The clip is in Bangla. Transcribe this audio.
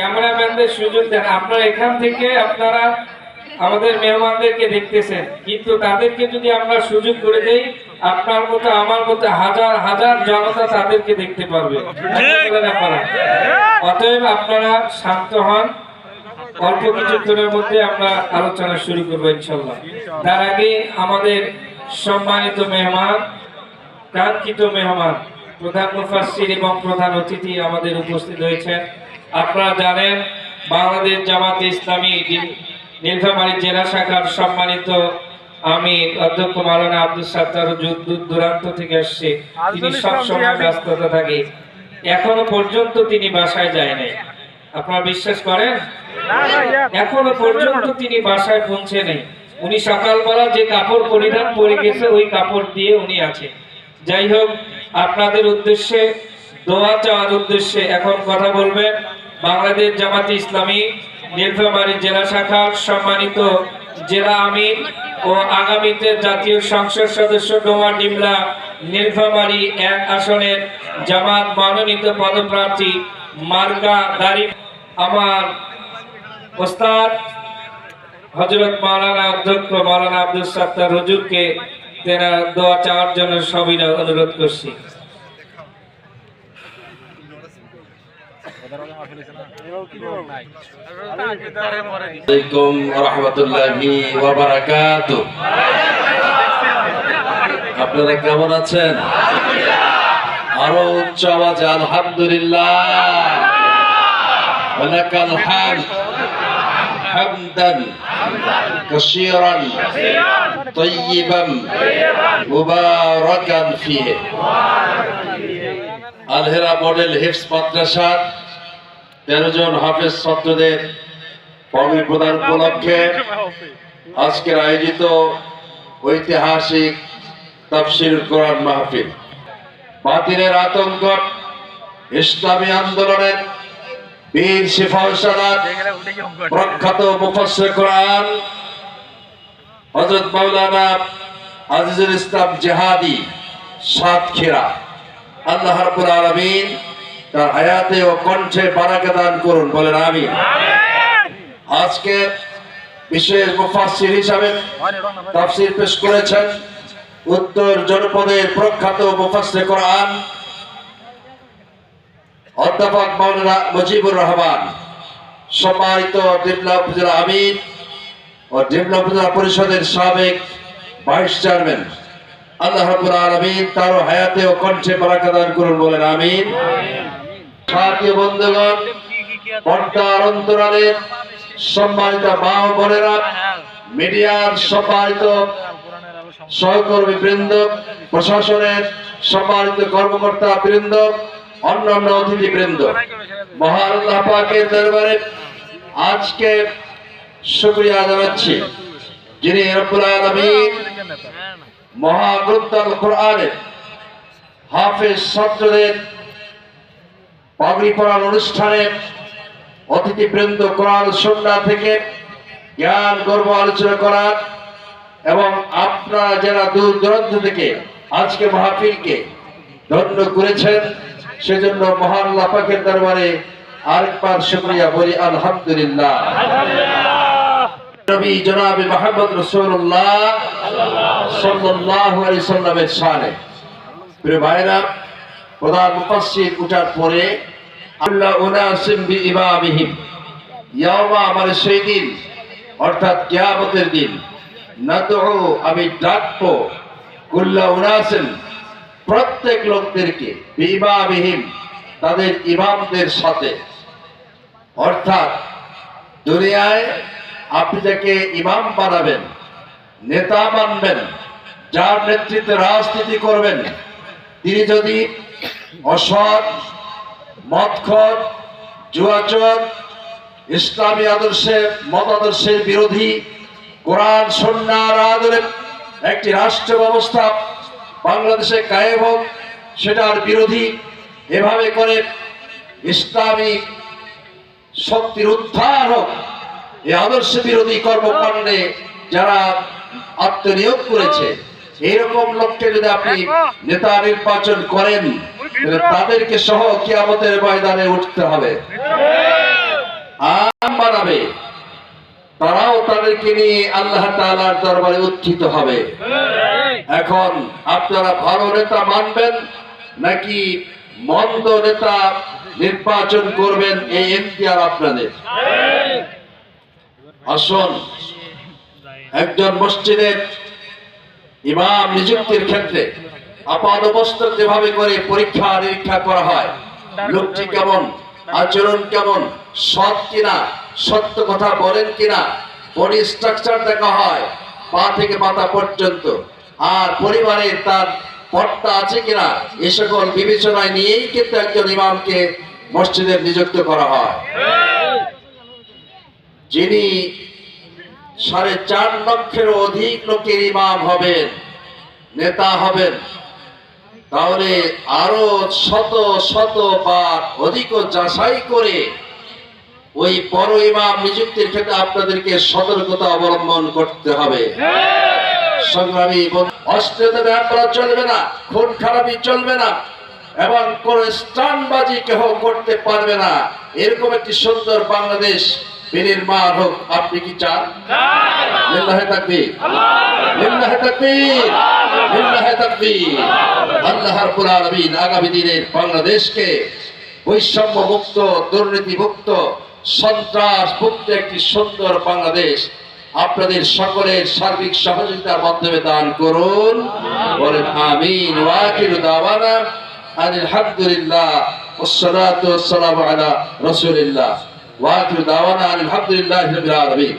ক্যামেরাম্যানদের সুযোগ দেন। আপনারা এখান থেকে আপনারা আমাদের মেহমানদেরকে দেখতেছেন, কিন্তু তাদেরকে যদি আমরা সুযোগ করে দেই, আপনার মতো আমার মতো হাজার হাজার জনতা তাদেরকে দেখতে পারবে। অতএব আপনারা শান্ত হন, অল্প কিছুক্ষণের মধ্যে আমরা আলোচনা শুরু করবো ইনশাল্লাহ। তার আগে আমাদের সম্মানিত মেহমান, কাঙ্ক্ষিত মেহমান, প্রধান মুফাসসির এবং প্রধান অতিথি আমাদের উপস্থিত হয়েছেন। আপনারা জানেন বাংলাদেশ জামাতে ইসলামী নীলফামারী জেলা শাখার সম্মানিত আমির অধ্যক্ষ মাওলানা আব্দুল সাত্তার দূর দূরান্ত থেকে আসছে। তিনি সবসময় ব্যস্ততা থাকে, এখনো পর্যন্ত তিনি বাসায় যায় নাই। আপনারা বিশ্বাস করেন? এখনো পর্যন্ত তিনি বাসায় পৌঁছে নেই। উনি সকালবেলা যে কাপড় পরিধান করে গেছে ওই কাপড় দিয়ে উনি আছে। যাই হোক, আপনাদের উদ্দেশ্যে দোয়া চাওয়ার উদ্দেশ্যে এখন কথা বলবেন বাংলাদেশ জামাতে ইসলামী নীলফামারী জেলা শাখার সম্মানিত জেলা আমির ও আগামীতে জাতীয় সংসদ সদস্য ডোমা ডিমলা নীলফামারী 1 আসনের জামাত মনোনীত পদপ্রার্থী মার্কা দাড়ি আমার ওস্তাদ হযরত মাওলানা অধ্যক্ষ মাওলানা আব্দুল সাত্তার হুজুরকে তেনার দোয়া চাওয়ার জন্য সবিনয় অনুরোধ করছি। আসসালামু রাহমাতুল্লাহি ওয়া বারাকাতুহু। আপনারা কেমন আছেন? আরো উচ্চ আওয়াজে আলহামদুলিল্লাহ। ওয়ালাকাল হামদ হামদান কাসীরান তাইয়িবান মুবারাকান ফিহি। আলহেরা মডেল হিফজ মাদ্রাসা 13 জন হাফেজ ছাত্রদের পদবী প্রদান উপলক্ষে আজকের আয়োজিত ঐতিহাসিক তাফসীরুল কোরআন মাহফিল, বাতিলের আতঙ্ক, ইসলামী আন্দোলনের বীর সিপাহী সাদাত প্রখ্যাত মুফাসসির কোরআন হযরত মাওলানা আজিজুল ইসলাম জিহাদি সাতক্ষীরা, আল্লাহ রাব্বুল আলামিন তার হায়াতে ও কণ্ঠে বারাকা দান করুন, বলেন আমিন। আজকে বিশেষ মুফাসসির হিসাবে তাফসীর পেশ করেছেন উত্তর জনপদের প্রখ্যাত মুফাসসির কোরআন অধ্যাপক মাওলানা মুজিবুর রহমান, সম্মানিত ডিমলা উপজেলা আমির ও ডিমলা উপজেলা পরিষদের সাবেক ভাইস চেয়ারম্যান, আল্লাহ রাব্বুল আলামিন তার হায়াতে ও কণ্ঠে বারাকা দান করুন, বলেন আমিন। সাথী বন্ধুগণ, পর্দার অন্তরালে সম্মানিত মা ও বোনেরা, মিডিয়ার সম্মানিত সহকর্মী বৃন্দ, প্রশাসনের সম্মানিত কর্মকর্তা বৃন্দ, অন্যান্য অতিথি বৃন্দ, মহান আল্লাহ পাকের দরবারে আজকে শুকরিয়া জানাচ্ছি যিনি রব্বুল আলামিন মহাগ্রন্থ আল কোরআনের হাফেজ ছাত্রদের পাগড়ি পরার অনুষ্ঠানে অতিথিবৃন্দ কোরআন সুন্নাহ থেকে জ্ঞান গর্ব আলোচনা করার এবং আপনারা যারা দূর দূরান্ত থেকে আজকে মাহফিলকে ধন্য করেছেন সেজন্য মহান আল্লাহ পাকের দরবারে আরেকবার শুকরিয়া বলি আলহামদুলিল্লাহ। নবী জনাব মুহাম্মদ রাসূলুল্লাহ সাল্লাল্লাহু আলাইহি সাল্লামের শানে প্রিয় ভাইরা, প্রধান মুফাসসির উঠার পরে আল্লাহ উনাসিম বিইমামিহিম, ইয়াওমা মানে সেই দিন অর্থাৎ কিয়ামতের দিন, নাদউ আমি ডাকবো কুল্লা উনাসিম প্রত্যেক লোকদেরকে, বিইমামিহিম তাদের ইমামদের সাথে। অর্থাৎ দুনিয়ায় আপনি যাকে ইমাম বানাবেন, নেতা মানবেন, যার নেতৃত্বে রাজনীতি করবেন, তিনি যদি অসৎ, মদখোর, জুয়াচোর, ইসলামী আদর্শের মতাদর্শের বিরোধী, কোরআন সুন্নাহর আদলে একটি রাষ্ট্র ব্যবস্থা বাংলাদেশে কায়েম হোক সেটার বিরোধী, এভাবে করে ইসলামী শক্তির উত্থান হোক, এই আদর্শ বিরোধী কর্মকাণ্ডে যারা আত্মনিয়োগ করেছে এইরকম লোককে যদি আপনি নেতা নির্বাচন করেন তাদেরকে সহ কিয়ামতের ময়দানে উঠতে হবে। আপনাদেরকে নিয়ে আল্লাহ তাআলার দরবারে উত্থিত হবে। এখন আপনারা ভালো নেতা মানবেন নাকি মন্দ নেতা নির্বাচন করবেন, এই এখতিয়ার আপনাদের। আসুন, একজন মসজিদের ইমাম নিযুক্তির ক্ষেত্রে আপাত অবস্থায় যেভাবে করে পরীক্ষা নিরীক্ষা করা হয়, লোকটি কেমন, আচরণ কেমন, সৎ কিনা, সত্য কথা বলেন কিনা, বডি স্ট্রাকচার দেখা হয় পা থেকে মাথা পর্যন্ত, আর পরিবারের তার পর্দা আছে কিনা, এ সকল বিবেচনায় নিয়েই কিন্তু একজন ইমামকে মসজিদে নিযুক্ত করা হয়। যিনি 4.5 লক্ষেরও অধিক লোকের ইমাম হবেন, নেতা হবেন, তাহলে আরো শত শত বার অধিক যাচাই করে ওই বড় ইমাম নিযুক্তির ক্ষেত্রে আপনাদেরকে সতর্কতা অবলম্বন করতে হবে। সংগ্রামী অস্ত্রের ব্যাপার চলবে না, খুন খারাপি চলবে না, এবং কোন স্টানবাজি কেহ করতে পারবে না। এরকম একটি সুন্দর বাংলাদেশ বিনির্মাণ হোক, আপনি কি চান? লিল্লাহি তাকবীর, লিল্লাহি তাকবীর, লিল্লাহি তাকবীর। আল্লাহ রাব্বুল আলামিন আগামী দিনের বাংলাদেশকে বৈষম্য মুক্ত, দুর্নীতি মুক্ত, সন্ত্রাস মুক্ত একটি সুন্দর বাংলাদেশ আপনাদের সকলের সার্বিক সহযোগিতার মাধ্যমে দান করুন, বলেন আমিন। ওয়া আখিরু দাওয়ানা আলহামদুলিল্লাহ ওয়াসসালাতু ওয়াসসালামু আলা রাসূলিল্লাহ ওয়া আখিরু দাওয়ানা আলহামদুলিল্লাহি রাব্বিল আলামিন।